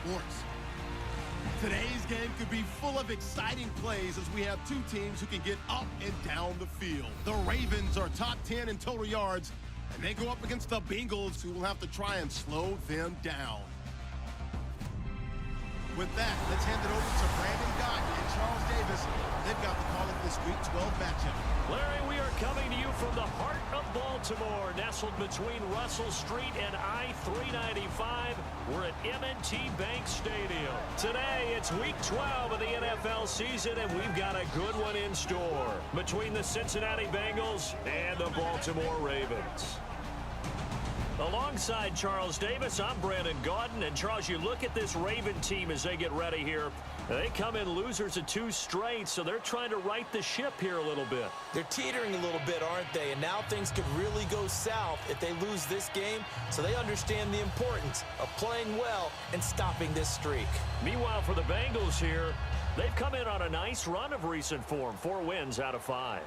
sports. Today's game could be full of exciting plays as we have two teams who can get up and down the field. The Ravens are top 10 in total yards, and they go up against the Bengals, who will have to try and slow them down. With that, let's hand it over to Brandon Gott and Charles Davis. They've got the call of this Week 12 matchup. Larry, we are coming to you from the heart of Baltimore, nestled between Russell Street and I-395. We're at M&T Bank Stadium. Today, it's Week 12 of the NFL season, and we've got a good one in store between the Cincinnati Bengals and the Baltimore Ravens. Alongside Charles Davis, I'm Brandon Gaudin. And, Charles, you look at this Raven team as they get ready here. They come in losers of 2 straight, so they're trying to right the ship here a little bit. They're teetering a little bit, aren't they? And now things could really go south if they lose this game, so they understand the importance of playing well and stopping this streak. Meanwhile, for the Bengals here, they've come in on a nice run of recent form, 4 wins out of 5.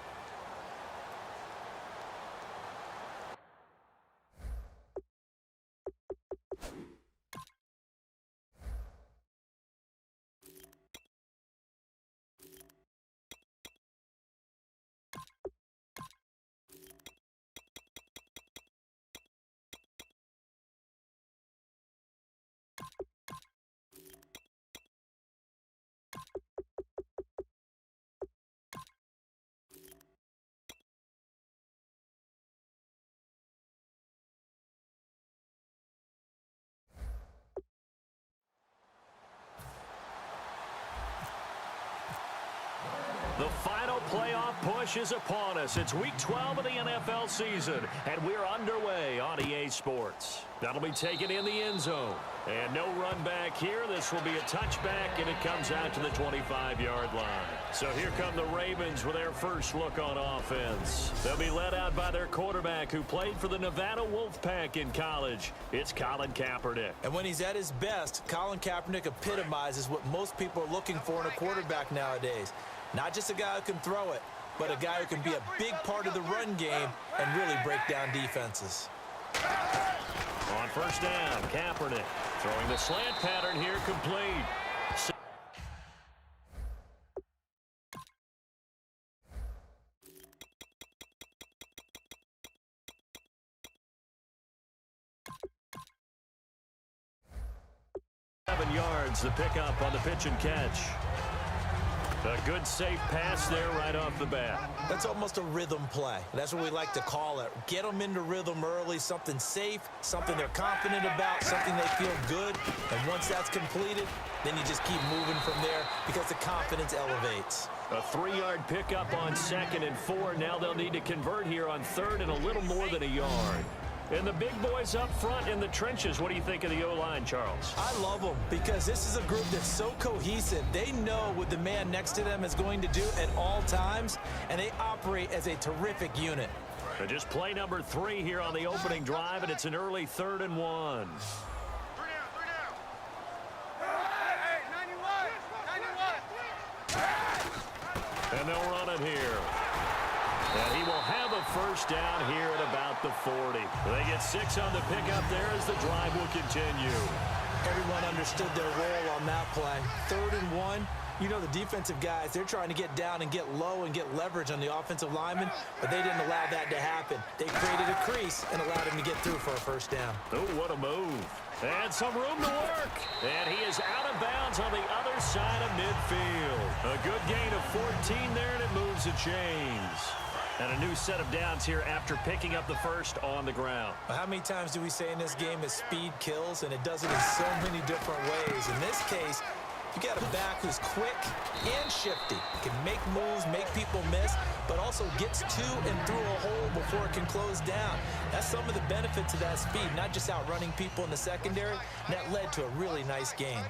The final playoff push is upon us. It's Week 12 of the NFL season, and we're underway on EA Sports. That'll be taken in the end zone. And no run back here. This will be a touchback, and it comes out to the 25-yard line. So here come the Ravens with their first look on offense. They'll be led out by their quarterback who played for the Nevada Wolfpack in college. It's Colin Kaepernick. And when he's at his best, Colin Kaepernick epitomizes what most people are looking for in a quarterback nowadays. Not just a guy who can throw it, but a guy who can be a big part of the run game and really break down defenses. On first down, Kaepernick throwing the slant pattern here complete. Yards, the pickup on the pitch and catch. A good, safe pass there right off the bat. That's almost a rhythm play. That's what we like to call it. Get them into rhythm early, something safe, something they're confident about, something they feel good. And once that's completed, then you just keep moving from there because the confidence elevates. A 3-yard pickup on 2nd and 4. Now they'll need to convert here on 3rd and a little more than a yard. And the big boys up front in the trenches. What do you think of the O-line, Charles? I love them because this is a group that's so cohesive. They know what the man next to them is going to do at all times, and they operate as a terrific unit. And just play number 3 here on the opening drive, and it's an early 3rd and 1. And they'll run it here. And he will have a first down here at about the 40. They get 6 on the pickup there as the drive will continue. Everyone understood their role on that play. 3rd and 1. You know the defensive guys, they're trying to get down and get low and get leverage on the offensive lineman, but they didn't allow that to happen. They created a crease and allowed him to get through for a first down. Oh, what a move. And some room to work. And he is out of bounds on the other side of midfield. A good gain of 14 there, and it moves the chains. And a new set of downs here after picking up the first on the ground. How many times do we say in this game that speed kills, and it does it in so many different ways? In this case, you got a back who's quick and shifty. Can make moves, make people miss, but also gets to and through a hole before it can close down. That's some of the benefits of that speed, not just outrunning people in the secondary. And that led to a really nice gain.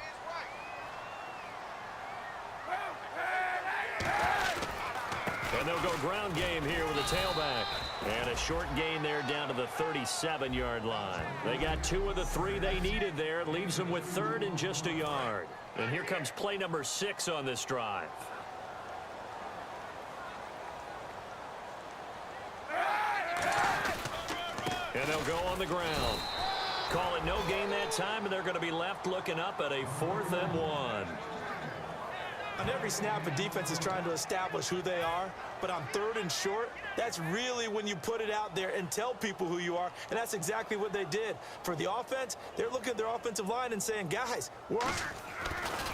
And they'll go ground game here with a tailback. And a short gain there down to the 37-yard line. They got 2 of the 3 they needed there. It leaves them with 3rd and just a yard. And here comes play number 6 on this drive. And they'll go on the ground. Call it no gain that time, and they're going to be left looking up at a 4th and 1. On every snap, a defense is trying to establish who they are, but on 3rd and short, that's really when you put it out there and tell people who you are, and that's exactly what they did. For the offense, they're looking at their offensive line and saying, guys, we're on.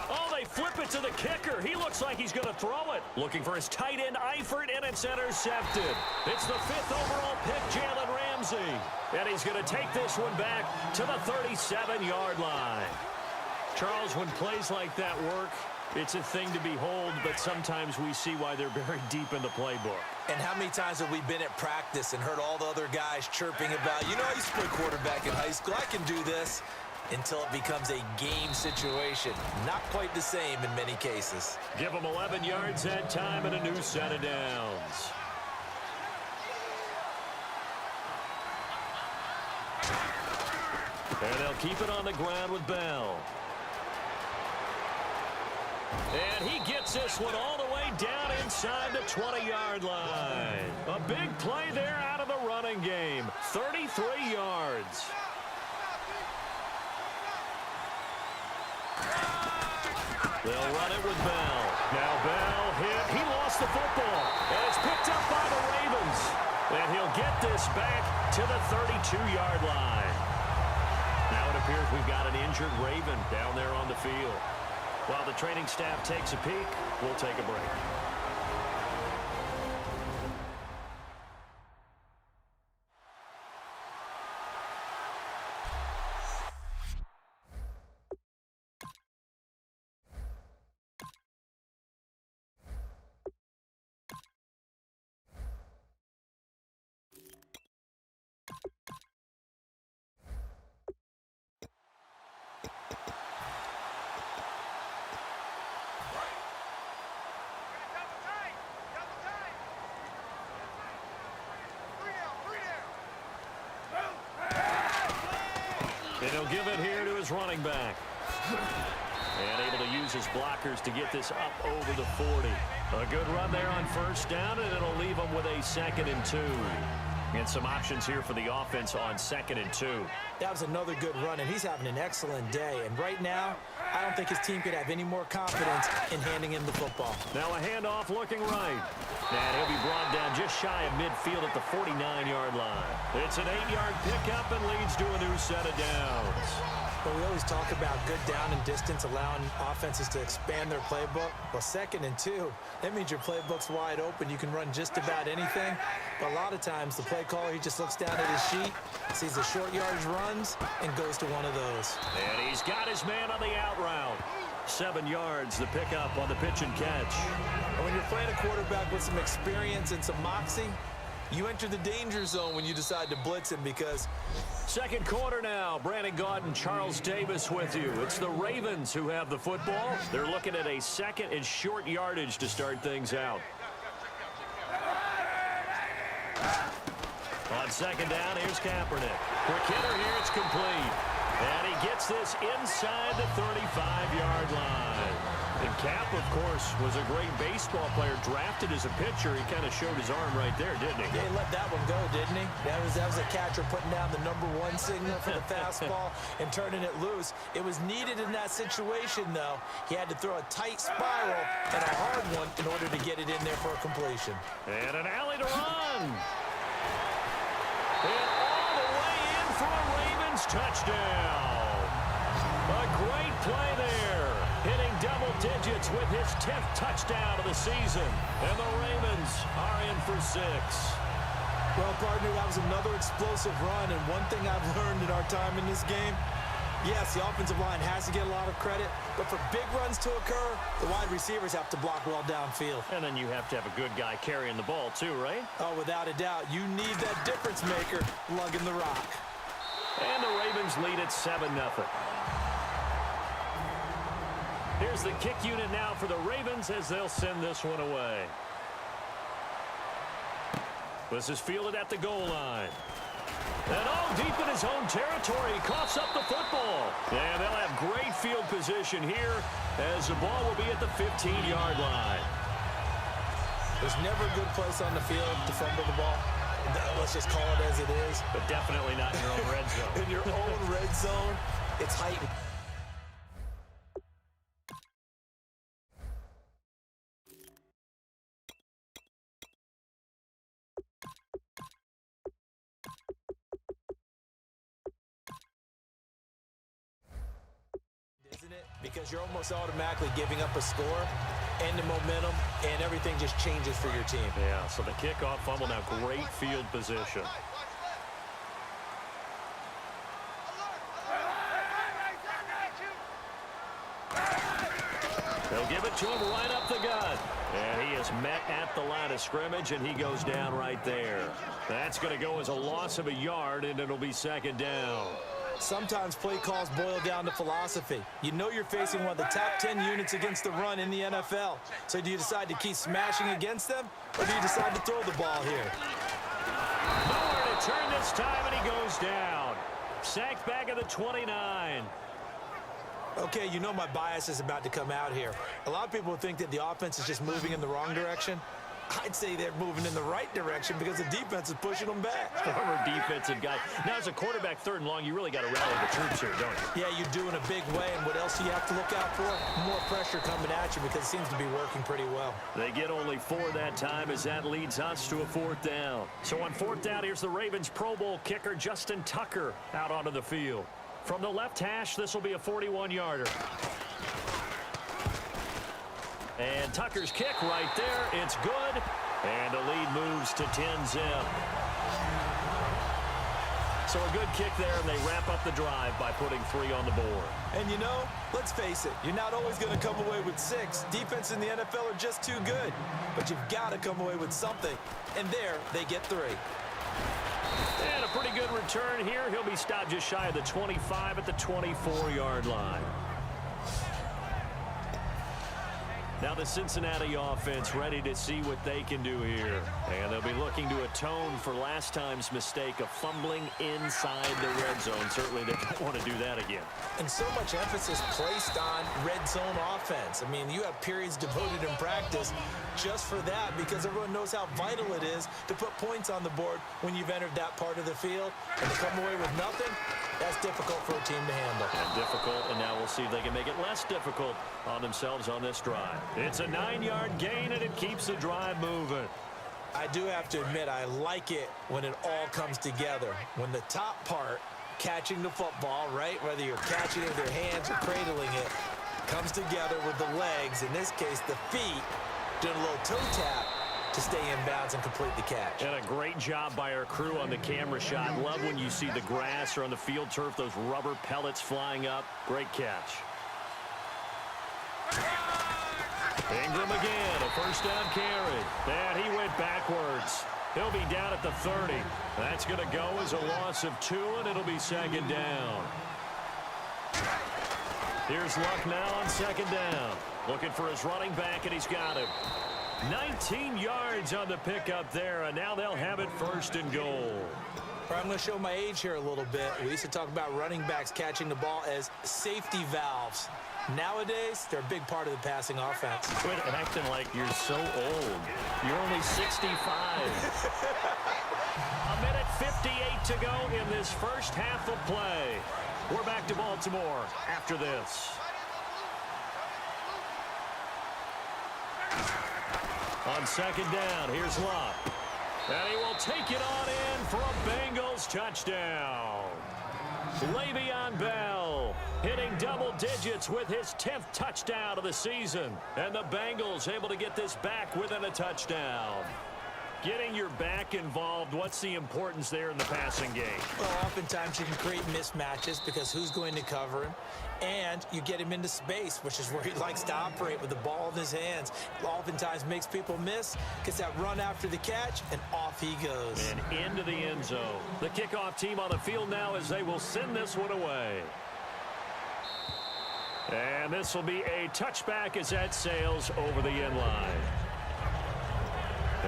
Oh, they flip it to the kicker. He looks like he's going to throw it. Looking for his tight end, Eifert, and it's intercepted. It's the 5th overall pick, Jalen Ramsey. And he's going to take this one back to the 37-yard line. Charles, when plays like that work, it's a thing to behold, but sometimes we see why they're very deep in the playbook. And how many times have we been at practice and heard all the other guys chirping about, you know, I used to play quarterback in high school, I can do this, until it becomes a game situation. Not quite the same in many cases. Give them 11 yards that time and a new set of downs. And they'll keep it on the ground with Bell. And he gets this one all the way down inside the 20-yard line. A big play there out of the running game. 33 yards. They'll run it with Bell. Now Bell hit. He lost the football. And it's picked up by the Ravens. And he'll get this back to the 32-yard line. Now it appears we've got an injured Raven down there on the field. While the training staff takes a peek, we'll take a break. And he'll give it here to his running back. And able to use his blockers to get this up over the 40. A good run there on 1st down, and it'll leave him with a 2nd and 2. And some options here for the offense on 2nd and 2. That was another good run, and he's having an excellent day. And right now, I don't think his team could have any more confidence in handing him the football. Now a handoff looking right. And he'll be brought down just shy of midfield at the 49-yard line. It's an 8-yard pickup and leads to a new set of downs. But we always talk about good down and distance, allowing offenses to expand their playbook. Well, 2nd and 2, that means your playbook's wide open. You can run just about anything. But a lot of times, the play caller, he just looks down at his sheet, sees the short yardage runs, and goes to one of those. And he's got his man on the out route. 7 yards, the pickup on the pitch and catch. And when you're playing a quarterback with some experience and some moxie, you enter the danger zone when you decide to blitz him because... Second quarter now. Brandon Gaudin, Charles Davis with you. It's the Ravens who have the football. They're looking at a 2nd and short yardage to start things out. On 2nd down, here's Kaepernick. Quick hitter here, it's complete. And he gets this inside the 35-yard line. And Cap, of course, was a great baseball player, drafted as a pitcher. He kind of showed his arm right there, didn't he? Yeah, he let that one go, didn't he? That was a catcher putting down the #1 signal for the fastball and turning it loose. It was needed in that situation, though. He had to throw a tight spiral and a hard one in order to get it in there for a completion. And an alley to run. And all the way in for a Ravens touchdown. A great play there. Hitting double digits with his 10th touchdown of the season. And the Ravens are in for 6. Well, partner, that was another explosive run. And one thing I've learned in our time in this game, yes, the offensive line has to get a lot of credit. But for big runs to occur, the wide receivers have to block well downfield. And then you have to have a good guy carrying the ball too, right? Oh, without a doubt. You need that difference maker lugging the rock. And the Ravens lead at 7-0. Here's the kick unit now for the Ravens as they'll send this one away. This is fielded at the goal line. And deep in his own territory, he coughs up the football. And they'll have great field position here as the ball will be at the 15-yard line. There's never a good place on the field to fumble the ball. let's just call it as it is. But definitely not in your own red zone. In your own red zone, it's heightened. Isn't it? Because you're almost automatically giving up a score and the momentum, and everything just changes for your team. Yeah, so the kickoff fumble, now great field position. They'll give it to him right up the gut. And he is met at the line of scrimmage, and he goes down right there. That's going to go as a loss of a yard, and it'll be second down. Sometimes play calls boil down to philosophy. You know you're facing one of the top 10 units against the run in the NFL. So do you decide to keep smashing against them, or do you decide to throw the ball here? Nowhere to turn this time, and he goes down. Sacked back at the 29. Okay, you know my bias is about to come out here. A lot of people think that the offense is just moving in the wrong direction. I'd say they're moving in the right direction because the defense is pushing them back. Former defensive guy. Now, as a quarterback, third and long, you really got to rally the troops here, don't you? Yeah, you do in a big way. And what else do you have to look out for? More pressure coming at you because it seems to be working pretty well. They get only 4 that time as that leads us to a 4th down. So on 4th down, here's the Ravens Pro Bowl kicker Justin Tucker out onto the field. From the left hash, this will be a 41-yarder. And Tucker's kick right there. It's good. And the lead moves to 10-zip. So a good kick there, and they wrap up the drive by putting 3 on the board. And you know, let's face it, you're not always going to come away with 6. Defense in the NFL are just too good. But you've got to come away with something. And there, they get 3. And a pretty good return here. He'll be stopped just shy of the 25 at the 24-yard line. Now the Cincinnati offense ready to see what they can do here. And they'll be looking to atone for last time's mistake of fumbling inside the red zone. Certainly they don't want to do that again. And so much emphasis placed on red zone offense. I mean, you have periods devoted in practice just for that because everyone knows how vital it is to put points on the board when you've entered that part of the field. And to come away with nothing, that's difficult for a team to handle. And difficult, and now we'll see if they can make it less difficult on themselves on this drive. It's a 9-yard gain, and it keeps the drive moving. I do have to admit, I like it when it all comes together. When the top part, catching the football, right, whether you're catching it with your hands or cradling it, comes together with the legs, in this case the feet, doing a little toe tap to stay in bounds and complete the catch. And a great job by our crew on the camera shot. Love when you see the grass or on the field turf, those rubber pellets flying up. Great catch. Ingram again, a first down carry. And he went backwards. He'll be down at the 30. That's going to go as a loss of 2, and it'll be second down. Here's Luck now on second down. Looking for his running back, and he's got him. 19 yards on the pickup there, and now they'll have it first and goal. I'm going to show my age here a little bit. We used to talk about running backs catching the ball as safety valves. Nowadays, they're a big part of the passing offense. Quit acting like you're so old. You're only 65. A minute 58 to go in this first half of play. We're back to Baltimore after this. On second down, here's Luck. And he will take it on in for a Bengals touchdown. Le'Veon Bell hitting double digits with his 10th touchdown of the season. And the Bengals able to get this back within a touchdown. Getting your back involved, what's the importance there in the passing game? Well, oftentimes you can create mismatches because who's going to cover him? And you get him into space, which is where he likes to operate with the ball in his hands. Oftentimes makes people miss, gets that run after the catch, and off he goes. And into the end zone. The kickoff team on the field now as they will send this one away. And this will be a touchback as that sails over the end line.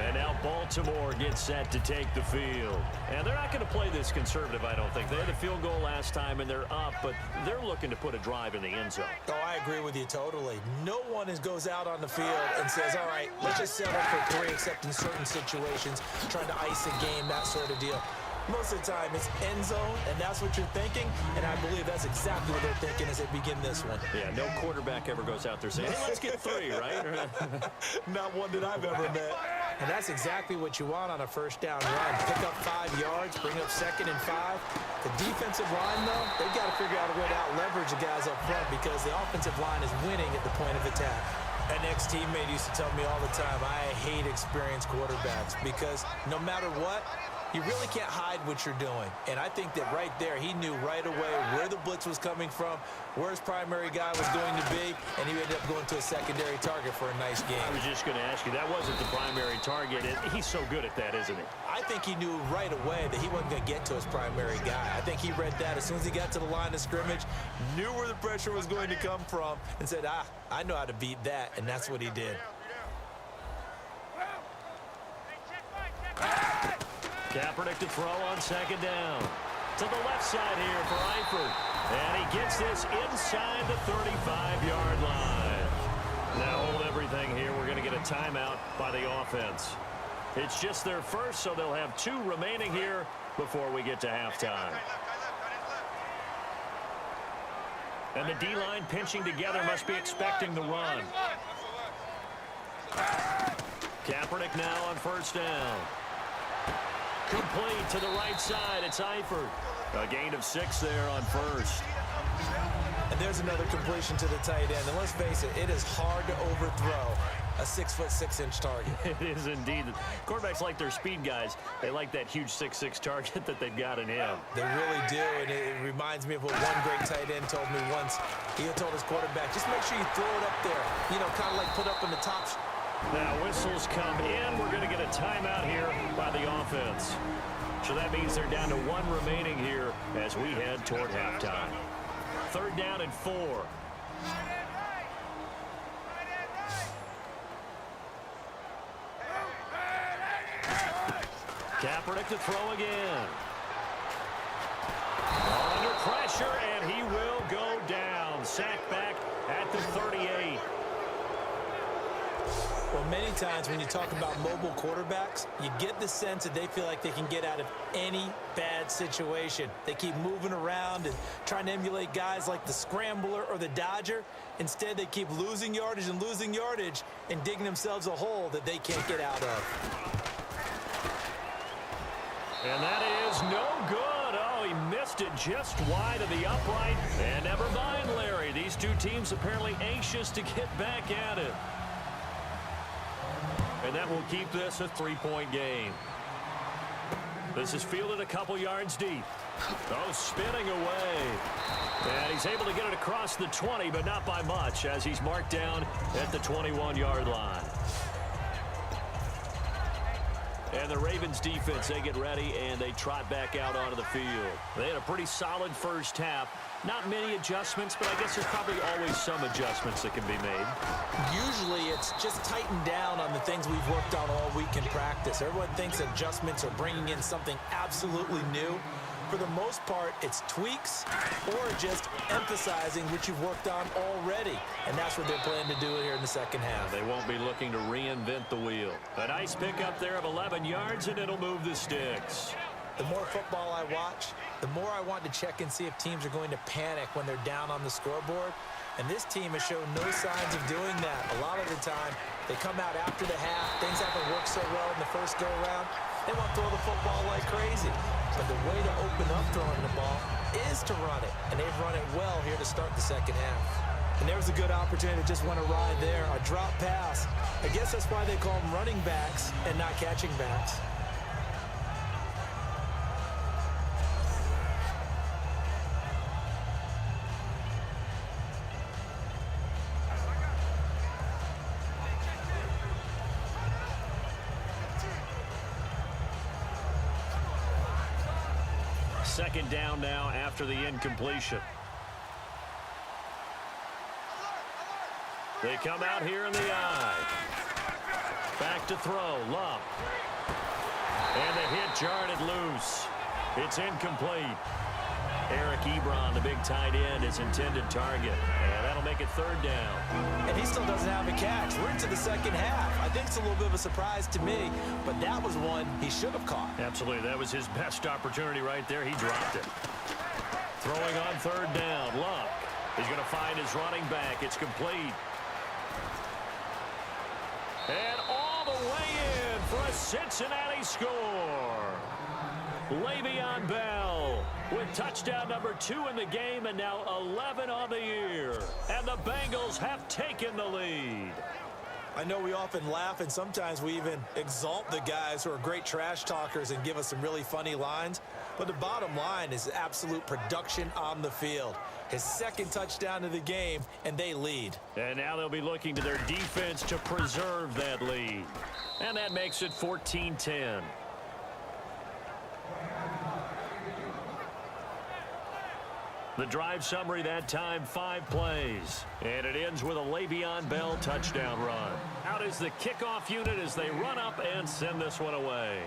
And now Baltimore gets set to take the field. And they're not going to play this conservative, I don't think. They had a field goal last time, and they're up, but they're looking to put a drive in the end zone. Oh, I agree with you totally. No one goes out on the field and says, all right, let's just settle for 3, except in certain situations, trying to ice a game, that sort of deal. Most of the time, it's end zone, and that's what you're thinking, and I believe that's exactly what they're thinking as they begin this one. Yeah, no quarterback ever goes out there saying, hey, let's get 3, right? Not one that I've ever met. And that's exactly what you want on a first down run. Pick up 5 yards, bring up 2nd and 5. The defensive line, though, they've got to figure out a way to out-leverage the guys up front because the offensive line is winning at the point of attack. An ex-teammate used to tell me all the time, I hate experienced quarterbacks because no matter what, you really can't hide what you're doing. And I think that right there, he knew right away where the blitz was coming from, where his primary guy was going to be, and he ended up going to a secondary target for a nice game. I was just going to ask you, that wasn't the primary target. He's so good at that, isn't he? I think he knew right away that he wasn't going to get to his primary guy. I think he read that as soon as he got to the line of scrimmage, knew where the pressure was going to come from, and said, I know how to beat that, and that's what he did. Kaepernick to throw on 2nd down. To the left side here for Eifert. And he gets this inside the 35-yard line. Now hold everything here. We're going to get a timeout by the offense. It's just their first, so they'll have 2 remaining here before we get to halftime. And the D-line pinching together must be expecting the run. Kaepernick now on 1st down. Complete to the right side. It's Eifert. A gain of 6 there on 1st. And there's another completion to the tight end. And let's face it, it is hard to overthrow a 6'6" target. It is indeed. Quarterbacks like their speed guys. They like that huge 6'6" target that they've got in him. They really do, and it reminds me of what one great tight end told me once. He had told his quarterback, just make sure you throw it up there. You know, kind of like put up in the top. Now whistles come in. We're going to get a timeout here by the offense. So that means they're down to 1 remaining here as we head toward halftime. 3rd down and 4. Kaepernick to throw again. Under pressure, and he will go down. Sacked back at the 38. Well, many times when you talk about mobile quarterbacks, you get the sense that they feel like they can get out of any bad situation. They keep moving around and trying to emulate guys like the scrambler or the dodger. Instead, they keep losing yardage and digging themselves a hole that they can't get out of. And that is no good. Oh, he missed it just wide of the upright. And never mind, Larry. These 2 teams apparently anxious to get back at it. And that will keep this a 3-point game. This is fielded a couple yards deep. Oh, spinning away. And he's able to get it across the 20, but not by much, as he's marked down at the 21-yard line. And the Ravens defense, they get ready, and they trot back out onto the field. They had a pretty solid first half. Not many adjustments, but I guess there's probably always some adjustments that can be made. Usually it's just tightened down on the things we've worked on all week in practice. Everyone thinks adjustments are bringing in something absolutely new. For the most part, it's tweaks or just emphasizing what you've worked on already. And that's what they're planning to do here in the second half. They won't be looking to reinvent the wheel. A nice pickup there of 11 yards, and it'll move the sticks. The more football I watch, the more I want to check and see if teams are going to panic when they're down on the scoreboard. And this team has shown no signs of doing that. A lot of the time, they come out after the half. Things haven't worked so well in the first go-around. They want to throw the football like crazy. But the way to open up throwing the ball is to run it. And they've run it well here to start the second half. And there was a good opportunity to just want to ride there. A drop pass. I guess that's why they call them running backs and not catching backs. Second down now after the incompletion. They come out here in the eye. Back to throw. Love. And the hit jarred it loose. It's incomplete. Eric Ebron, the big tight end, his intended target. And that'll make it third down. And he still doesn't have a catch. We're into the second half. I think it's a little bit of a surprise to me, but that was one he should have caught. Absolutely. That was his best opportunity right there. He dropped it. Throwing on third down. Luck. He's going to find his running back. It's complete. And all the way in for a Cincinnati score. Le'Veon Bell with touchdown number 2 in the game and now 11 on the year. And the Bengals have taken the lead. I know we often laugh and sometimes we even exalt the guys who are great trash talkers and give us some really funny lines. But the bottom line is absolute production on the field. His second touchdown of the game, and they lead. And now they'll be looking to their defense to preserve that lead. And that makes it 14-10. The drive summary that time, 5 plays. And it ends with a Le'Veon Bell touchdown run. Out is the kickoff unit as they run up and send this one away.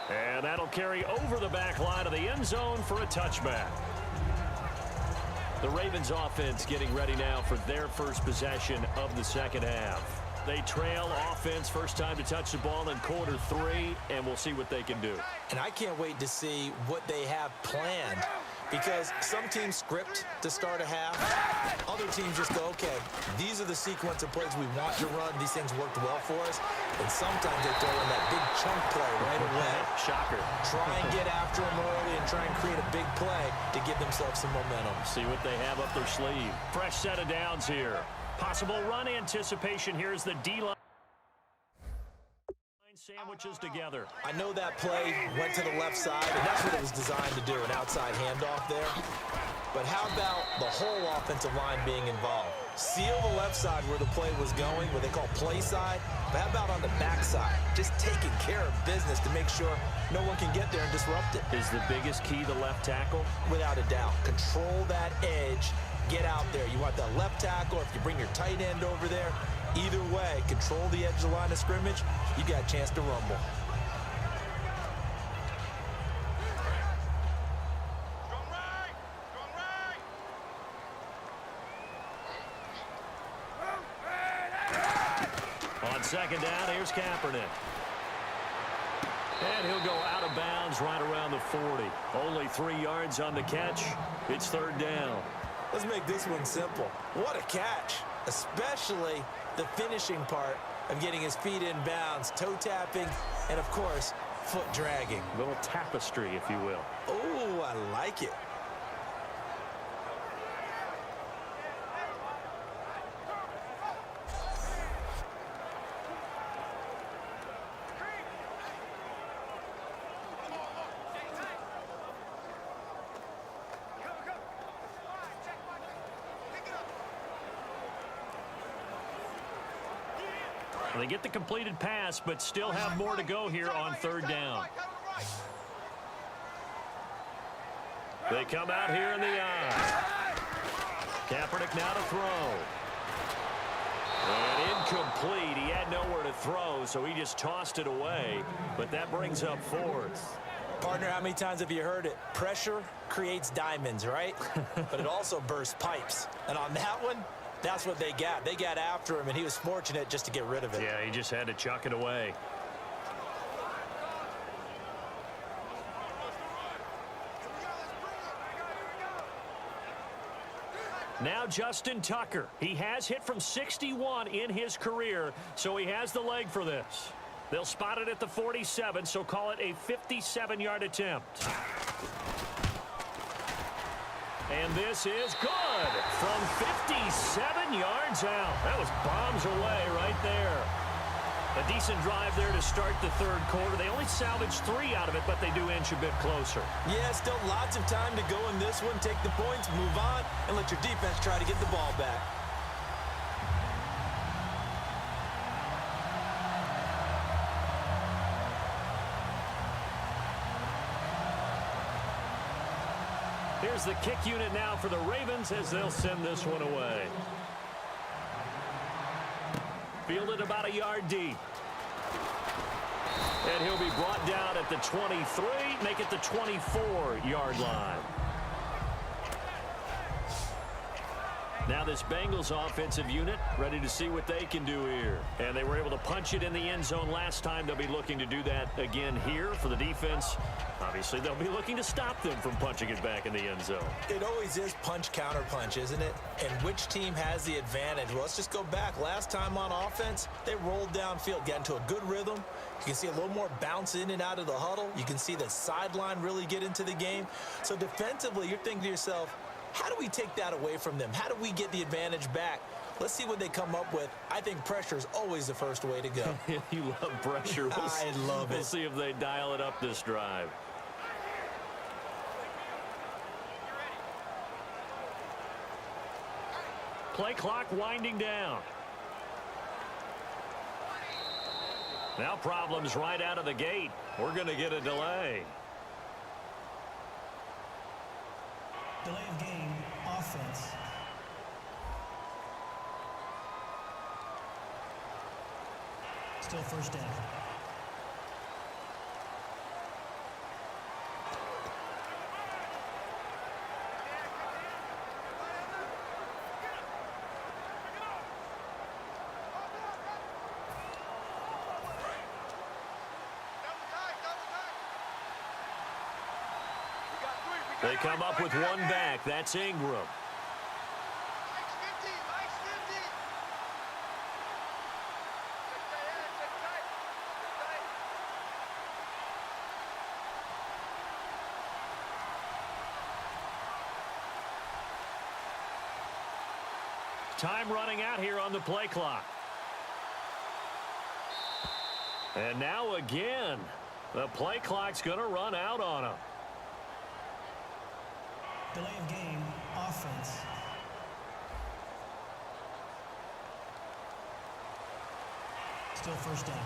And that'll carry over the back line of the end zone for a touchback. The Ravens offense getting ready now for their first possession of the second half. They trail offense, first time to touch the ball in quarter 3, and we'll see what they can do. And I can't wait to see what they have planned, because some teams script to start a half. Other teams just go, okay, these are the sequence of plays we want to run. These things worked well for us. And sometimes they throw in that big chunk play right away. Shocker. Try and get after them early and try and create a big play to give themselves some momentum. See what they have up their sleeve. Fresh set of downs here. Possible run anticipation. Here's the D-line. Sandwiches together. I know that play went to the left side, and that's what it was designed to do, an outside handoff there. But how about the whole offensive line being involved? Seal the left side where the play was going, what they call play side. But how about on the back side? Just taking care of business to make sure no one can get there and disrupt it. Is the biggest key the left tackle? Without a doubt. Control that edge. Get out there. You want that left tackle. If you bring your tight end over there, either way, control the edge of the line of scrimmage, you got a chance to rumble. On second down, here's Kaepernick. And he'll go out of bounds right around the 40. Only 3 yards on the catch. It's third down. Let's make this one simple. What a catch, especially the finishing part of getting his feet in bounds, toe tapping, and of course, foot dragging. A little tapestry, if you will. Oh, I like it. They get the completed pass, but still have more to go here on third down. They come out here in the eye. Kaepernick now to throw. And incomplete. He had nowhere to throw, so he just tossed it away. But that brings up fourth. Partner, how many times have you heard it? Pressure creates diamonds, right? But it also bursts pipes. And on that one, that's what they got. They got after him, and he was fortunate just to get rid of it. Yeah, he just had to chuck it away. Now Justin Tucker. He has hit from 61 in his career, so he has the leg for this. They'll spot it at the 47, so call it a 57-yard attempt. And this is good from 57 yards out. That was bombs away right there. A decent drive there to start the third quarter. They only salvaged 3 out of it, but they do inch a bit closer. Yeah, still lots of time to go in this one. Take the points, move on, and let your defense try to get the ball back. Here's the kick unit now for the Ravens as they'll send this one away. Fielded about a yard deep. And he'll be brought down at the 23, make it the 24-yard line. Now this Bengals offensive unit ready to see what they can do here. And they were able to punch it in the end zone last time. They'll be looking to do that again here for the defense. Obviously, they'll be looking to stop them from punching it back in the end zone. It always is punch, counter punch, isn't it? And which team has the advantage? Well, let's just go back. Last time on offense, they rolled downfield, got into a good rhythm. You can see a little more bounce in and out of the huddle. You can see the sideline really get into the game. So defensively, you're thinking to yourself, how do we take that away from them? How do we get the advantage back? Let's see what they come up with. I think pressure is always the first way to go. You love pressure. I love it. We'll see if they dial it up this drive. Play clock winding down. Now problems right out of the gate. We're going to get a delay. Delay of game, offense. Still first down. They come up with one back. That's Ingram. Time running out here on the play clock. And now again, the play clock's going to run out on them. Delay of game, offense. Still first down.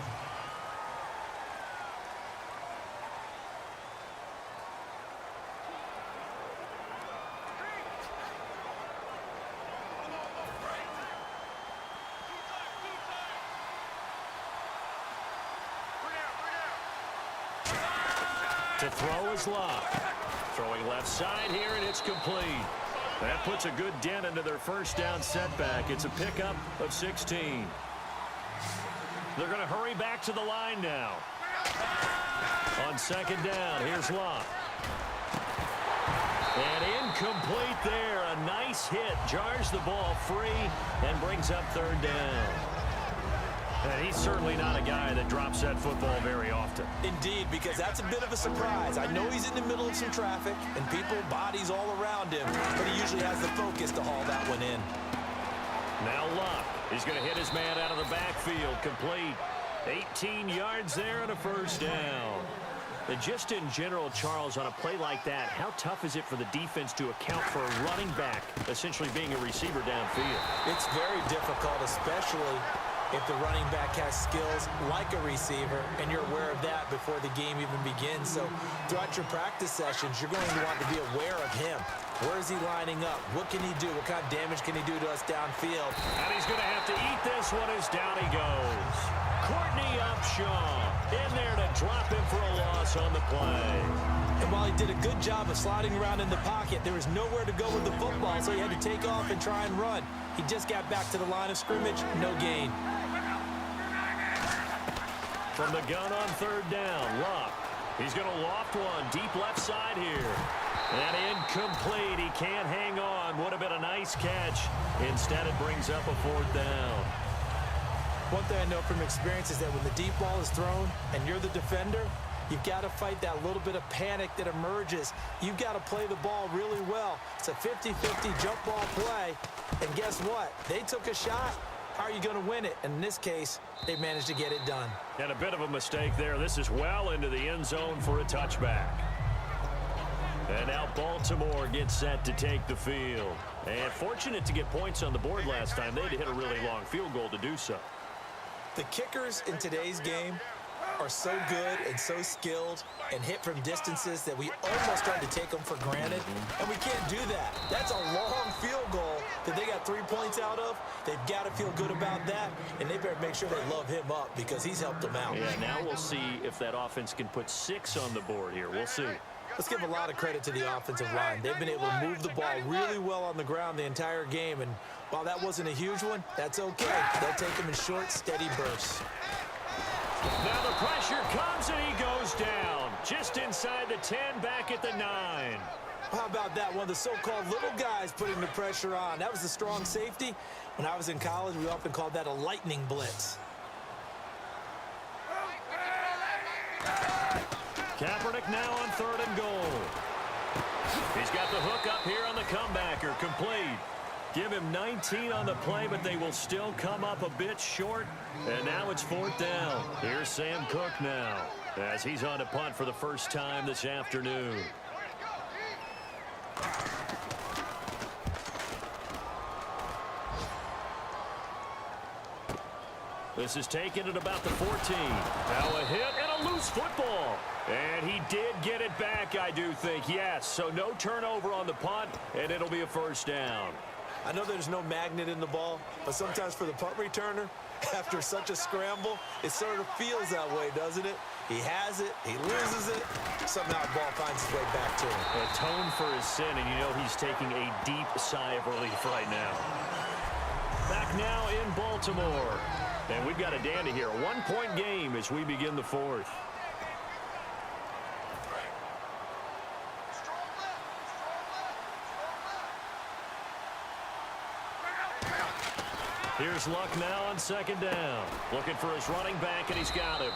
To throw is Locke. Throwing left side here, and it's complete. That puts a good dent into their first down setback. It's a pickup of 16. They're going to hurry back to the line now. On second down, here's Locke. And incomplete there. A nice hit. Jars the ball free and brings up third down. And he's certainly not a guy that drops that football very often. Indeed, because that's a bit of a surprise. I know he's in the middle of some traffic and people, bodies all around him, but he usually has the focus to haul that one in. Now Luck. He's going to hit his man out of the backfield. Complete. 18 yards there and a first down. And just in general, Charles, on a play like that, how tough is it for the defense to account for a running back essentially being a receiver downfield? It's very difficult, especially if the running back has skills like a receiver, and you're aware of that before the game even begins. So throughout your practice sessions, you're going to want to be aware of him. Where is he lining up? What can he do? What kind of damage can he do to us downfield? And he's going to have to eat this one as down he goes. Courtney Upshaw in there to drop him for a loss on the play. And while he did a good job of sliding around in the pocket, there was nowhere to go with the football, so he had to take off and try and run. He just got back to the line of scrimmage, no gain. From the gun on third down, Luck. He's going to loft one deep left side here. And incomplete. He can't hang on. Would have been a nice catch. Instead, it brings up a fourth down. One thing I know from experience is that when the deep ball is thrown and you're the defender, you've got to fight that little bit of panic that emerges. You've got to play the ball really well. It's a 50-50 jump ball play. And guess what? They took a shot. How are you going to win it? And in this case, they managed to get it done. And a bit of a mistake there. This is well into the end zone for a touchback. And now Baltimore gets set to take the field. And fortunate to get points on the board last time. They had to hit a really long field goal to do so. The kickers in today's game are so good and so skilled and hit from distances that we almost start to take them for granted, and we can't do that. That's a long field goal that they got got 3 points out of, they've got to feel good about that, and they better make sure they love him up because he's helped them out. Yeah, now we'll see if that offense can put 6 on the board here. We'll see. Let's give a lot of credit to the offensive line. They've been able to move the ball really well on the ground the entire game, and while that wasn't a huge one, that's okay. They'll take them in short, steady bursts. Now the pressure comes, and he goes down. Just inside the 10, back at the 9. How about that? One of the so-called little guys putting the pressure on. That was a strong safety. When I was in college, we often called that a lightning blitz. Kaepernick now on 3rd and goal. He's got the hook up here on the comebacker, complete. Give him 19 on the play, but they will still come up a bit short. And now it's 4th down. Here's Sam Cook now, as he's on to punt for the first time this afternoon. This is taken at about the 14. Now a hit and a loose football. And he did get it back, I do think, yes. So no turnover on the punt, and it'll be a first down. I know there's no magnet in the ball, but sometimes for the punt returner, after such a scramble, it sort of feels that way, doesn't it? He has it, he loses it, somehow the ball finds its way back to him. Atone for his sin, and you know he's taking a deep sigh of relief right now. Back now in Baltimore. And we've got a dandy here. A 1-point game as we begin the 4th. Here's Luck now on 2nd down. Looking for his running back, and he's got him.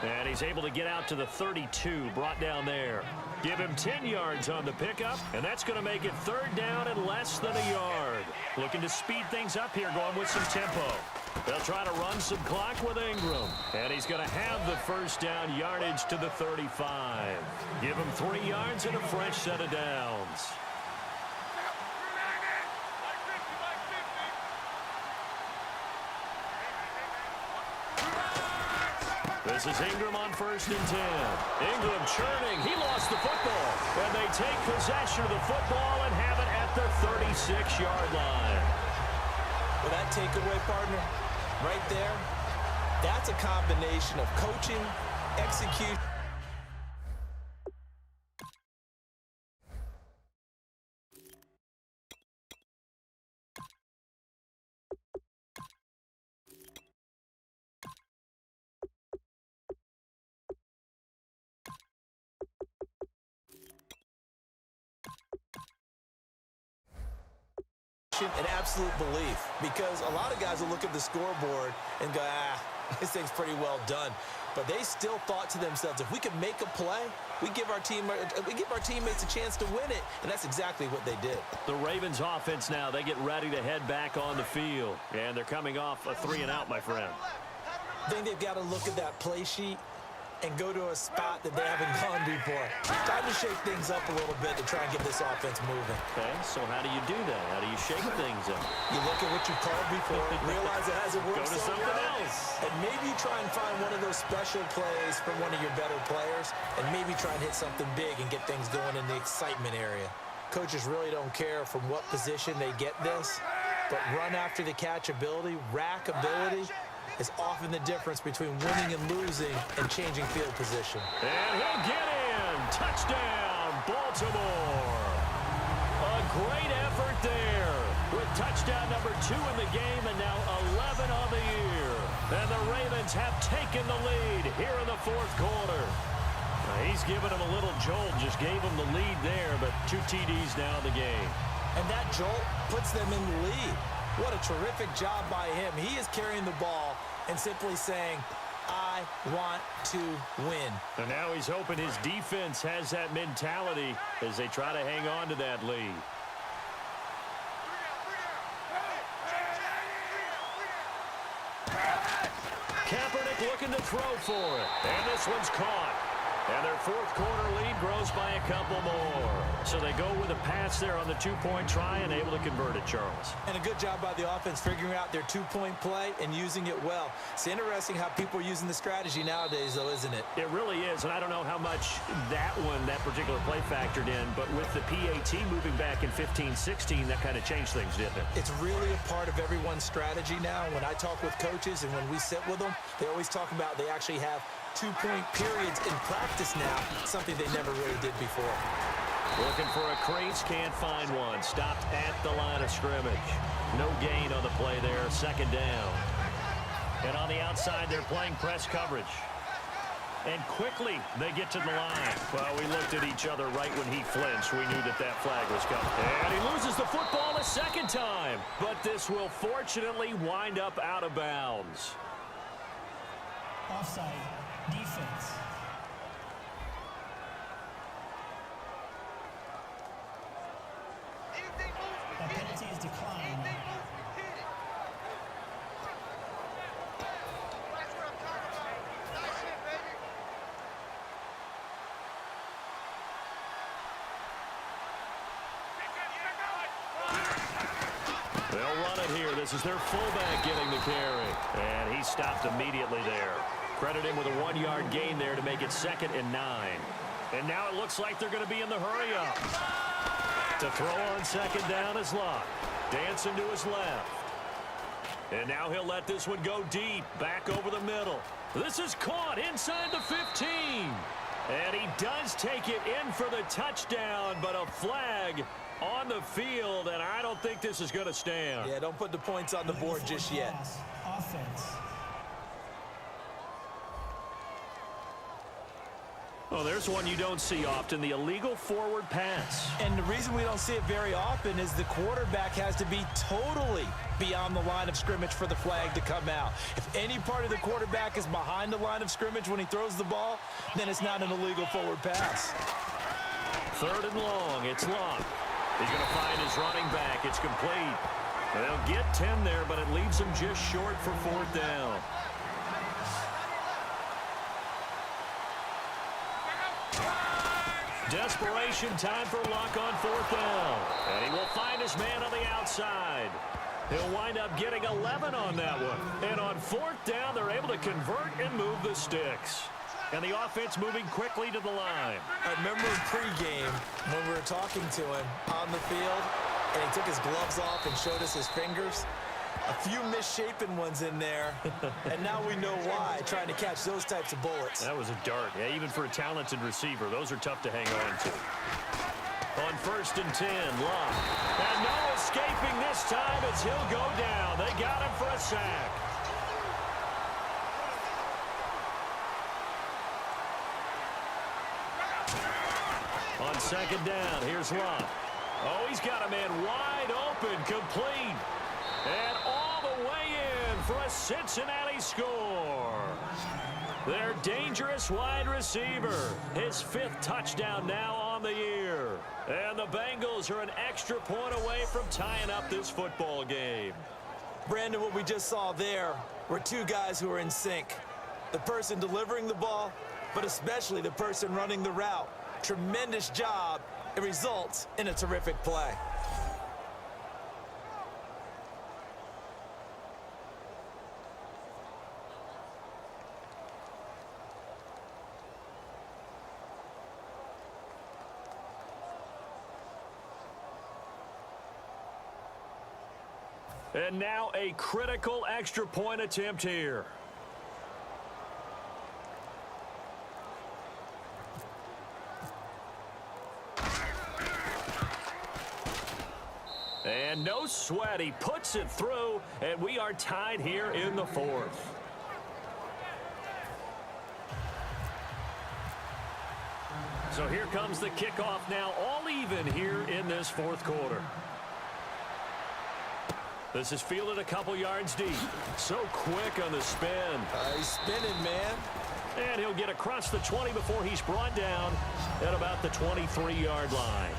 And he's able to get out to the 32, brought down there. Give him 10 yards on the pickup, and that's going to make it 3rd down and less than a yard. Looking to speed things up here, going with some tempo. They'll try to run some clock with Ingram. And he's going to have the first down, yardage to the 35. Give him 3 yards and a fresh set of downs. This is Ingram on 1st and 10. Ingram churning. He lost the football. And they take possession of the football and have it at the 36-yard line. Well, that takeaway, partner, right there, that's a combination of coaching, execution. And absolute belief, because a lot of guys will look at the scoreboard and go, this thing's pretty well done. But they still thought to themselves, if we can make a play, we give our teammates a chance to win it, and that's exactly what they did. The Ravens offense now, they get ready to head back on the field, and they're coming off a 3-and-out, my friend. I think they've got to look at that play sheet and go to a spot that they haven't gone before. Time to shake things up a little bit to try and get this offense moving. Okay, so how do you do that? How do you shake things up? You look at what you called before, realize it hasn't worked. Go to something else. And maybe try and find one of those special plays from one of your better players, and maybe try and hit something big and get things going in the excitement area. Coaches really don't care from what position they get this, but run after the catch ability, rack ability, is often the difference between winning and losing and changing field position. And he'll get in. Touchdown, Baltimore. A great effort there with touchdown number 2 in the game and now 11 on the year. And the Ravens have taken the lead here in the 4th quarter. He's given him a little jolt, just gave him the lead there, but 2 TDs now in the game. And that jolt puts them in the lead. What a terrific job by him. He is carrying the ball and simply saying, I want to win. And now he's hoping his defense has that mentality as they try to hang on to that lead. Kaepernick looking to throw for it. And this one's caught. And their fourth quarter lead grows by a couple more. So they go with a pass there on the two-point try and able to convert it, Charles. And a good job by the offense figuring out their two-point play and using it well. It's interesting how people are using the strategy nowadays, though, isn't it? It really is, and I don't know how much that particular play factored in, but with the PAT moving back in 15-16, that kind of changed things, didn't it? It's really a part of everyone's strategy now. When I talk with coaches and when we sit with them, they always talk about they actually have two-point periods in practice now, something they never really did before. Looking for a crease, can't find one. Stopped at the line of scrimmage. No gain on the play there, second down. And on the outside, they're playing press coverage. And quickly, they get to the line. Well, we looked at each other right when he flinched. We knew that flag was coming. And he loses the football a second time. But this will fortunately wind up out of bounds. Offside. Defense. That penalty is declined. They'll run it here. This is their fullback getting the carry. And he stopped immediately there. Credit him with a 1-yard gain there to make it 2nd and 9. And now it looks like they're going to be in the hurry-up. To throw on second down is Locke. Dancing to his left. And now he'll let this one go deep, back over the middle. This is caught inside the 15. And he does take it in for the touchdown, but a flag on the field, and I don't think this is going to stand. Yeah, don't put the points on the board just yet. Offense. Oh, there's one you don't see often, the illegal forward pass. And the reason we don't see it very often is the quarterback has to be totally beyond the line of scrimmage for the flag to come out. If any part of the quarterback is behind the line of scrimmage when he throws the ball, then it's not an illegal forward pass. 3rd and long, it's Locke. He's going to find his running back. It's complete. They'll get 10 there, but it leaves them just short for 4th down. Desperation time for Locke on 4th down. And he will find his man on the outside. He'll wind up getting 11 on that one. And on 4th down, they're able to convert and move the sticks. And the offense moving quickly to the line. I remember in pregame when we were talking to him on the field, and he took his gloves off and showed us his fingers. A few misshapen ones in there, and now we know why, trying to catch those types of bullets. That was a dart. Yeah, even for a talented receiver, those are tough to hang on to. On 1st and 10, Locke. And no escaping this time as he'll go down. They got him for a sack. On 2nd down, here's Locke. Oh, he's got a man wide open, complete. And all the way in for a Cincinnati score. Their dangerous wide receiver. His 5th touchdown now on the year. And the Bengals are an extra point away from tying up this football game. Brandon, what we just saw there were two guys who are in sync. The person delivering the ball, but especially the person running the route. Tremendous job. It results in a terrific play. And now a critical extra point attempt here. And no sweat, he puts it through, and we are tied here in the 4th. So here comes the kickoff now, all even here in this 4th quarter. This is fielded a couple yards deep. So quick on the spin. He's spinning, man. And he'll get across the 20 before he's brought down at about the 23-yard line.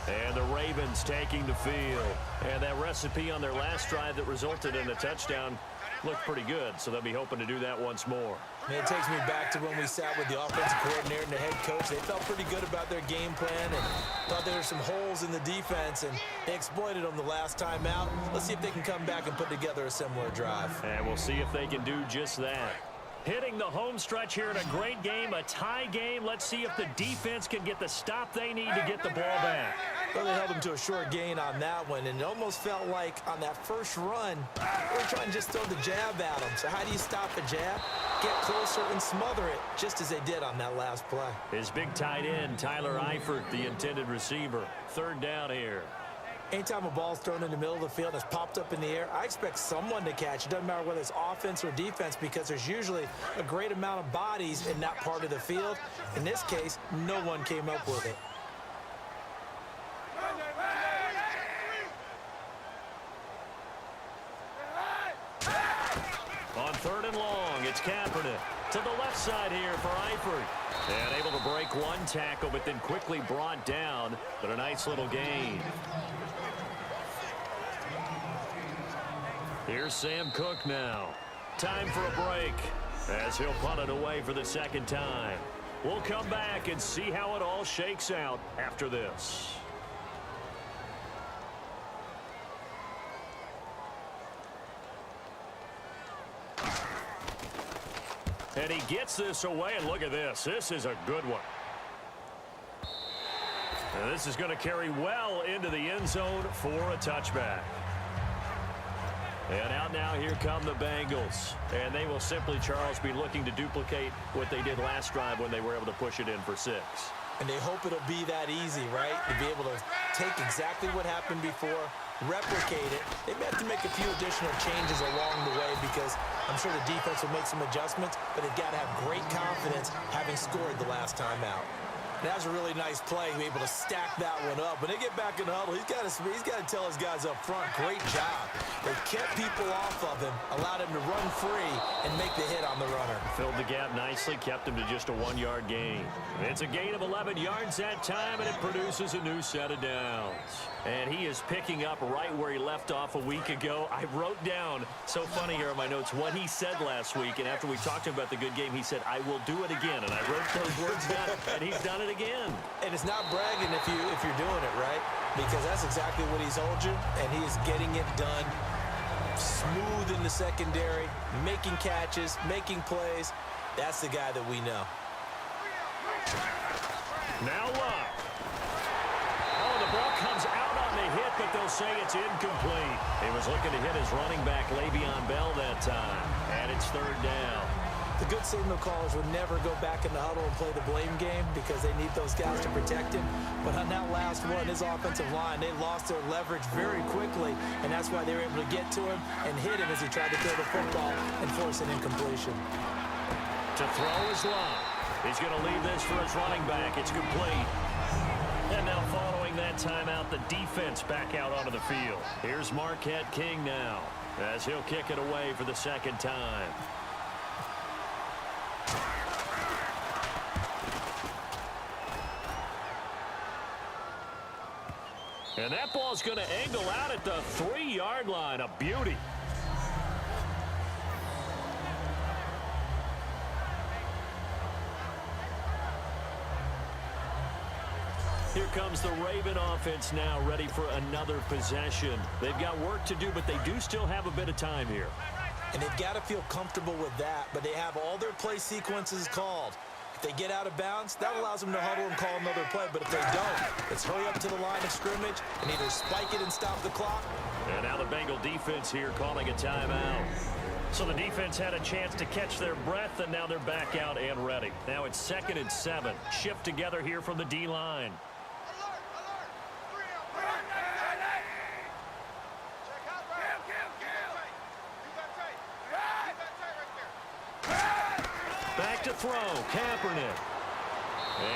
And the Ravens taking the field. And that recipe on their last drive that resulted in a touchdown looked pretty good, so they'll be hoping to do that once more. It takes me back to when we sat with the offensive coordinator and the head coach. They felt pretty good about their game plan and thought there were some holes in the defense, and they exploited them the last time out. Let's see if they can come back and put together a similar drive. And we'll see if they can do just that. Hitting the home stretch here in a great game, a tie game. Let's see if the defense can get the stop they need to get the ball back. Well, they held them to a short gain on that one, and it almost felt like on that first run, they were trying to just throw the jab at them. So how do you stop a jab? Get closer and smother it, just as they did on that last play. His big tight end, Tyler Eifert, the intended receiver. Third down here. Anytime a ball's thrown in the middle of the field and it's popped up in the air, I expect someone to catch. It doesn't matter whether it's offense or defense, because there's usually a great amount of bodies in that part of the field. In this case, no one came up with it. On third and long, it's Kaepernick. To the left side here for Eifert. And able to break one tackle, but then quickly brought down. But a nice little gain. Here's Sam Cook now. Time for a break as he'll punt it away for the second time. We'll come back and see how it all shakes out after this. And he gets this away, and look at this. This is a good one. And this is going to carry well into the end zone for a touchback. And out now, here come the Bengals. And they will simply, Charles, be looking to duplicate what they did last drive when they were able to push it in for 6. And they hope it'll be that easy, right? To be able to take exactly what happened before, replicate it. They may have to make a few additional changes along the way, because I'm sure the defense will make some adjustments, but they've got to have great confidence having scored the last time out. That was a really nice play, be able to stack that one up. When they get back in the huddle, he's got to tell his guys up front, great job. They kept people off of him, allowed him to run free and make the hit on the runner. Filled the gap nicely, kept him to just a 1-yard gain. It's a gain of 11 yards that time, and it produces a new set of downs. And he is picking up right where he left off a week ago. I wrote down, so funny here in my notes, what he said last week. And after we talked to him about the good game, he said, I will do it again. And I wrote those words down, and he's done it again. And it's not bragging if you're doing it, right? Because that's exactly what he's told you, and he is getting it done. Smooth in the secondary, making catches, making plays. That's the guy that we know. Now Luck. Oh, the ball comes out on the hit, but they'll say it's incomplete. He was looking to hit his running back, Le'Veon Bell, that time. And it's third down. The good signal callers would never go back in the huddle and play the blame game, because they need those guys to protect him. But on that last one, his offensive line, they lost their leverage very quickly, and that's why they were able to get to him and hit him as he tried to throw the football and force an incompletion. To throw is Luck. He's going to leave this for his running back. It's complete. And now following that timeout, the defense back out onto the field. Here's Marquette King now as he'll kick it away for the second time. And that ball's going to angle out at the 3-yard line. A beauty. Here comes the Raven offense now, ready for another possession. They've got work to do, but they do still have a bit of time here. And they've got to feel comfortable with that, but they have all their play sequences called. If they get out of bounds, that allows them to huddle and call another play. But if they don't, let's hurry up to the line of scrimmage and either spike it and stop the clock. And now the Bengal defense here calling a timeout. So the defense had a chance to catch their breath, and now they're back out and ready. Now it's 2nd and 7. Shift together here from the D-line. Back to throw, Kaepernick.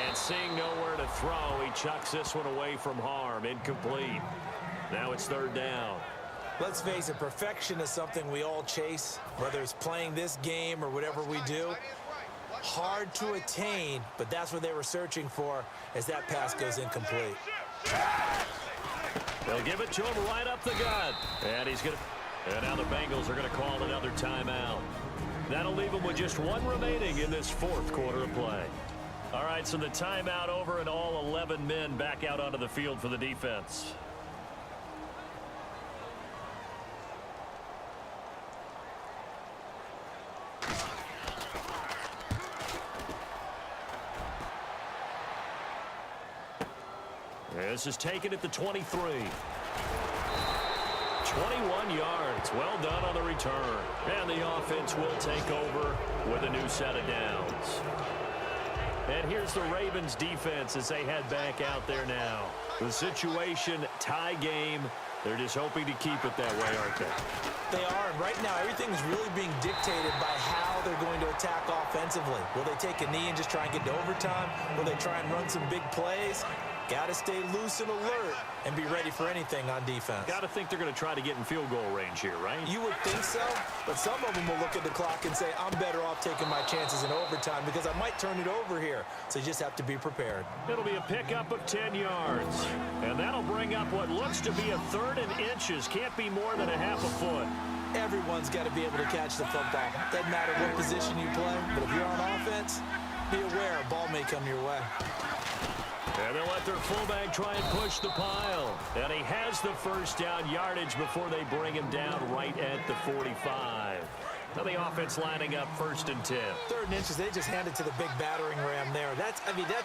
And seeing nowhere to throw, he chucks this one away from harm. Incomplete. Now it's 3rd down. Let's face it, perfection is something we all chase, whether it's playing this game or whatever we do. Hard to attain, but that's what they were searching for as that pass goes incomplete. They'll give it to him right up the gut. And he's going to... And now the Bengals are going to call another timeout. That'll leave them with just one remaining in this fourth quarter of play. All right, so the timeout over and all 11 men back out onto the field for the defense. This is taken at the 23. 21 yards. Well done on the return. And the offense will take over with a new set of downs. And here's the Ravens defense as they head back out there now. The situation, tie game. They're just hoping to keep it that way, aren't they? They are, and right now everything is really being dictated by how they're going to attack offensively. Will they take a knee and just try and get to overtime? Will they try and run some big plays? Got to stay loose and alert and be ready for anything on defense. Got to think they're going to try to get in field goal range here, right? You would think so, but some of them will look at the clock and say, I'm better off taking my chances in overtime because I might turn it over here. So you just have to be prepared. It'll be a pickup of 10 yards. And that'll bring up what looks to be a third and inches. Can't be more than a half a foot. Everyone's got to be able to catch the football. Doesn't matter what position you play, but if you're on offense, be aware a ball may come your way. And they'll let their fullback try and push the pile. And he has the first down yardage before they bring him down right at the 45. Now the offense lining up 1st and 10. Third and inches, they just hand it to the big battering ram there. That's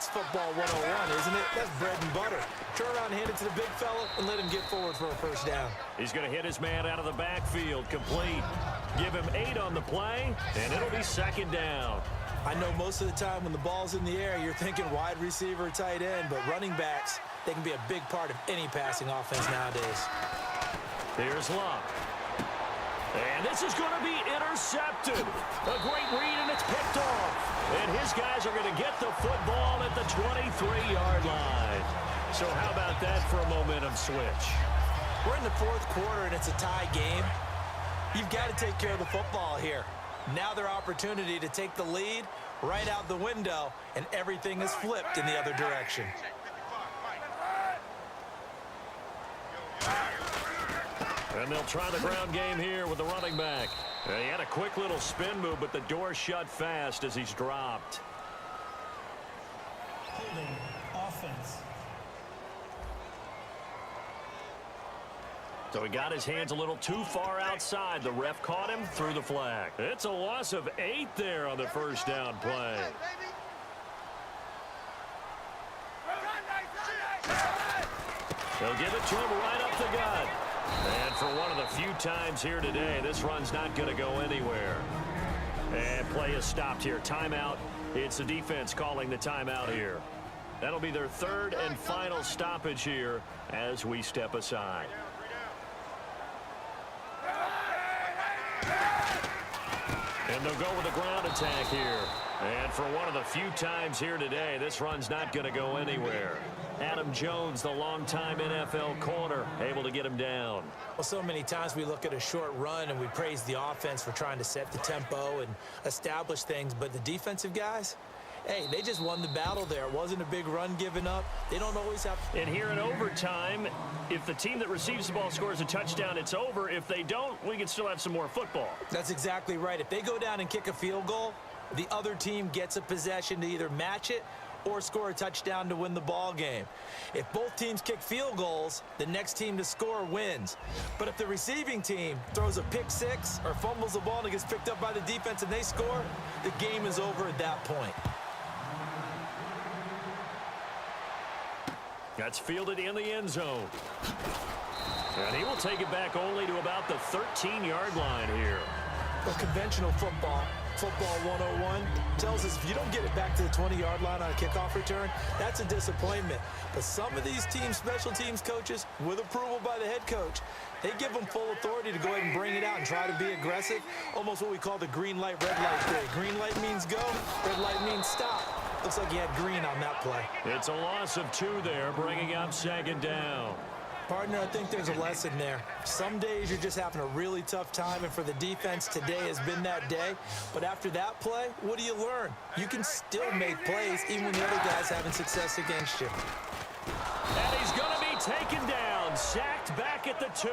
football 101, isn't it? That's bread and butter. Turn around and hand it to the big fella and let him get forward for a first down. He's going to hit his man out of the backfield, complete. Give him 8 on the play, and it'll be 2nd down. I know most of the time when the ball's in the air, you're thinking wide receiver, tight end, but running backs, they can be a big part of any passing offense nowadays. Here's Locke. And this is going to be intercepted. A great read, and it's picked off. And his guys are going to get the football at the 23-yard line. So how about that for a momentum switch? We're in the 4th quarter, and it's a tie game. You've got to take care of the football here. Now their opportunity to take the lead right out the window, and everything is flipped in the other direction. And they'll try the ground game here with the running back. He had a quick little spin move, but the door shut fast as he's dropped. Holding offense. So he got his hands a little too far outside. The ref caught him, threw the flag. It's a loss of 8 there on the first down play. They'll give it to him right up the gut. And for one of the few times here today, this run's not going to go anywhere. And play is stopped here. Timeout. It's the defense calling the timeout here. That'll be their 3rd and final stoppage here as we step aside. And they'll go with a ground attack here. And for one of the few times here today, this run's not going to go anywhere. Adam Jones, the longtime NFL corner, able to get him down. Well, so many times we look at a short run and we praise the offense for trying to set the tempo and establish things, but the defensive guys, hey, they just won the battle there. It wasn't a big run given up. They don't always have... And here in overtime, if the team that receives the ball scores a touchdown, it's over. If they don't, we can still have some more football. That's exactly right. If they go down and kick a field goal, the other team gets a possession to either match it or score a touchdown to win the ball game. If both teams kick field goals, the next team to score wins. But if the receiving team throws a pick six or fumbles the ball and it gets picked up by the defense and they score, the game is over at that point. That's fielded in the end zone. And he will take it back only to about the 13-yard line here. Well, conventional football 101, tells us if you don't get it back to the 20-yard line on a kickoff return, that's a disappointment. But some of these teams, special teams coaches, with approval by the head coach, they give them full authority to go ahead and bring it out and try to be aggressive, almost what we call the green light, red light theory. Green light means go, red light means stop. Looks like he had green on that play. It's a loss of 2 there, bringing up 2nd down. Partner, I think there's a lesson there. Some days you're just having a really tough time, and for the defense, today has been that day. But after that play, what do you learn? You can still make plays even when the other guy's having success against you. And he's going to be taken down, sacked back at the 2.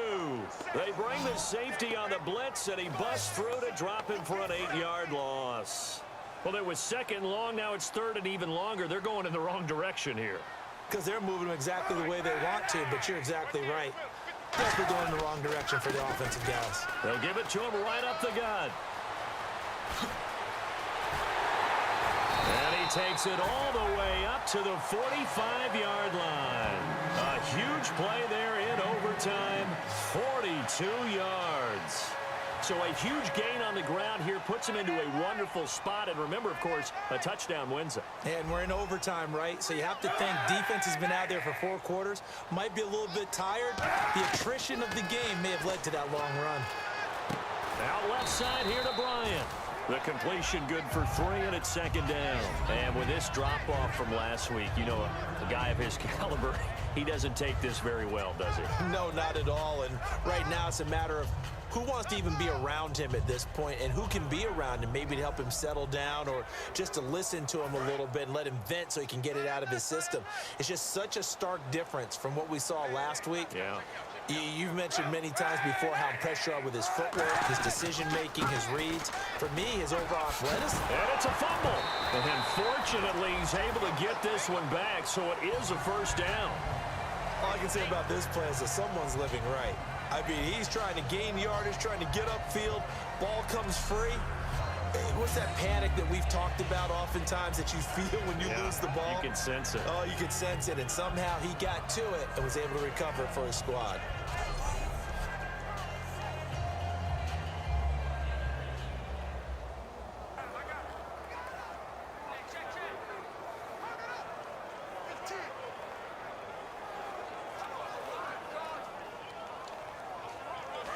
They bring the safety on the blitz, and he busts through to drop him for an 8-yard loss. Well, it was 2nd and long. Now it's 3rd and even longer. They're going in the wrong direction here. Because they're moving exactly the way they want to, but you're exactly right. Definitely going in the wrong direction for the offensive guys. They'll give it to him right up the gut. And he takes it all the way up to the 45-yard line. A huge play there in overtime, 42 yards. So a huge gain on the ground here puts him into a wonderful spot. And remember, of course, a touchdown wins it. And we're in overtime, right? So you have to think defense has been out there for 4 quarters. Might be a little bit tired. The attrition of the game may have led to that long run. Out left side here to Bryant. The completion good for 3, and it's 2nd down. And with this drop-off from last week, you know, a guy of his caliber, he doesn't take this very well, does he? No, not at all. And right now it's a matter of who wants to even be around him at this point and who can be around him, maybe to help him settle down or just to listen to him a little bit and let him vent so he can get it out of his system. It's just such a stark difference from what we saw last week. Yeah. You've mentioned many times before how impressed you are with his footwork, his decision-making, his reads. For me, his overall athleticism. And it's a fumble. And fortunately, he's able to get this one back, so it is a 1st down. All I can say about this play is that someone's living right. I mean, he's trying to gain yardage, trying to get upfield. Ball comes free. What's that panic that we've talked about oftentimes that you feel when you lose the ball? You can sense it. Oh, you can sense it, and somehow he got to it and was able to recover it for his squad.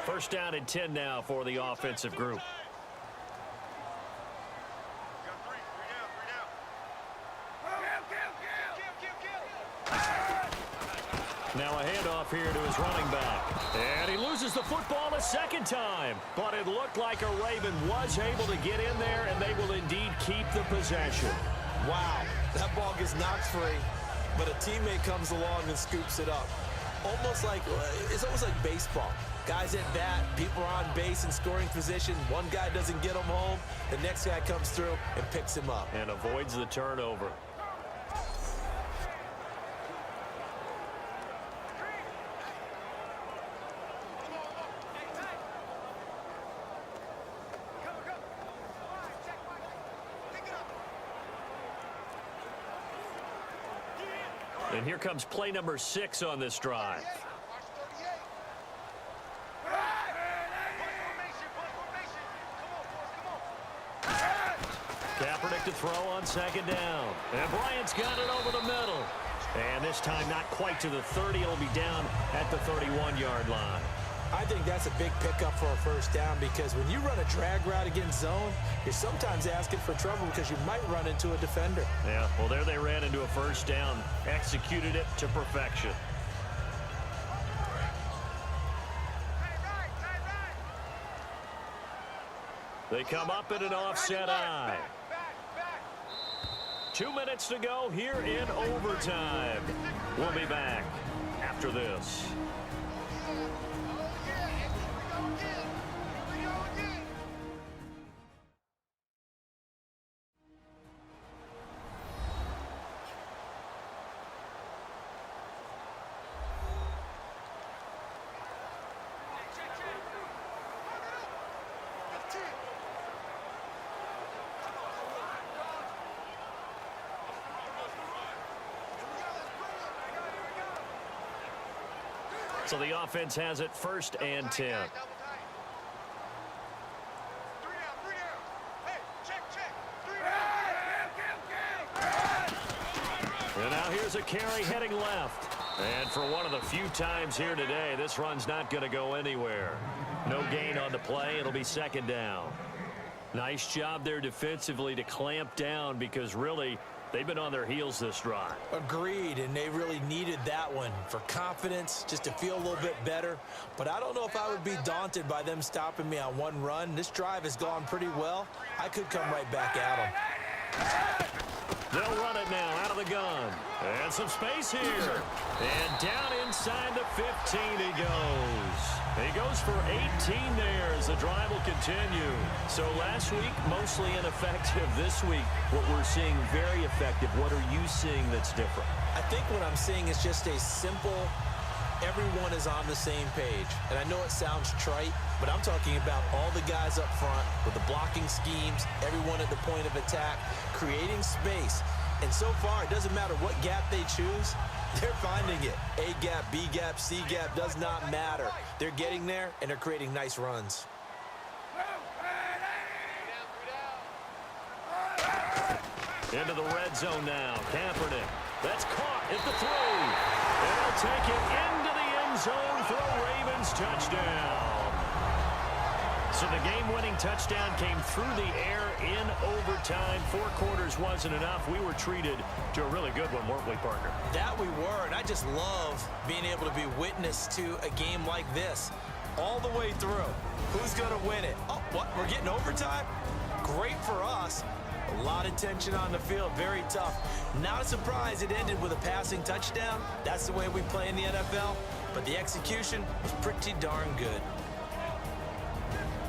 First down and 10 now for the offensive group. Now a handoff here to his running back. And he loses the football a 2nd time. But it looked like a Raven was able to get in there, and they will indeed keep the possession. Wow, that ball gets knocked free, but a teammate comes along and scoops it up. It's almost like baseball. Guys at bat, people are on base in scoring position. One guy doesn't get him home. The next guy comes through and picks him up. And avoids the turnover. And here comes play number 6 on this drive. Kaepernick to throw on 2nd down. And Bryant's got it over the middle. And this time not quite to the 30. It'll be down at the 31-yard line. I think that's a big pickup for a 1st down because when you run a drag route against zone, you're sometimes asking for trouble because you might run into a defender. Yeah, well, there they ran into a 1st down. Executed it to perfection. They come up in an offset eye. 2 minutes to go here in overtime. We'll be back after this. So the offense has it 1st and 10. And now here's a carry heading left. And for one of the few times here today, this run's not going to go anywhere. No gain on the play. It'll be 2nd down. Nice job there defensively to clamp down because really they've been on their heels this drive. Agreed, and they really needed that one for confidence, just to feel a little bit better. But I don't know if I would be daunted by them stopping me on one run. This drive has gone pretty well. I could come right back at them. They'll run it now out of the gun. And some space here. And down inside the 15 he goes. He goes for 18 there as the drive will continue. So last week, mostly ineffective. This week, what we're seeing very effective. What are you seeing that's different? I think what I'm seeing is just a simple, everyone is on the same page. And I know it sounds trite, but I'm talking about all the guys up front with the blocking schemes, everyone at the point of attack, creating space. And so far, it doesn't matter what gap they choose, they're finding it. A gap, B gap, C gap, does not matter. They're getting there, and they're creating nice runs. Into the red zone now. Kaepernick. That's caught at the 3. And they'll take it into the end zone for a Ravens touchdown. So the game-winning touchdown came through the air in overtime. 4 quarters wasn't enough. We were treated to a really good one, weren't we, partner? That we were, and I just love being able to be witness to a game like this all the way through. Who's going to win it? Oh, what? We're getting overtime? Great for us. A lot of tension on the field, very tough. Not a surprise it ended with a passing touchdown. That's the way we play in the NFL, but the execution was pretty darn good.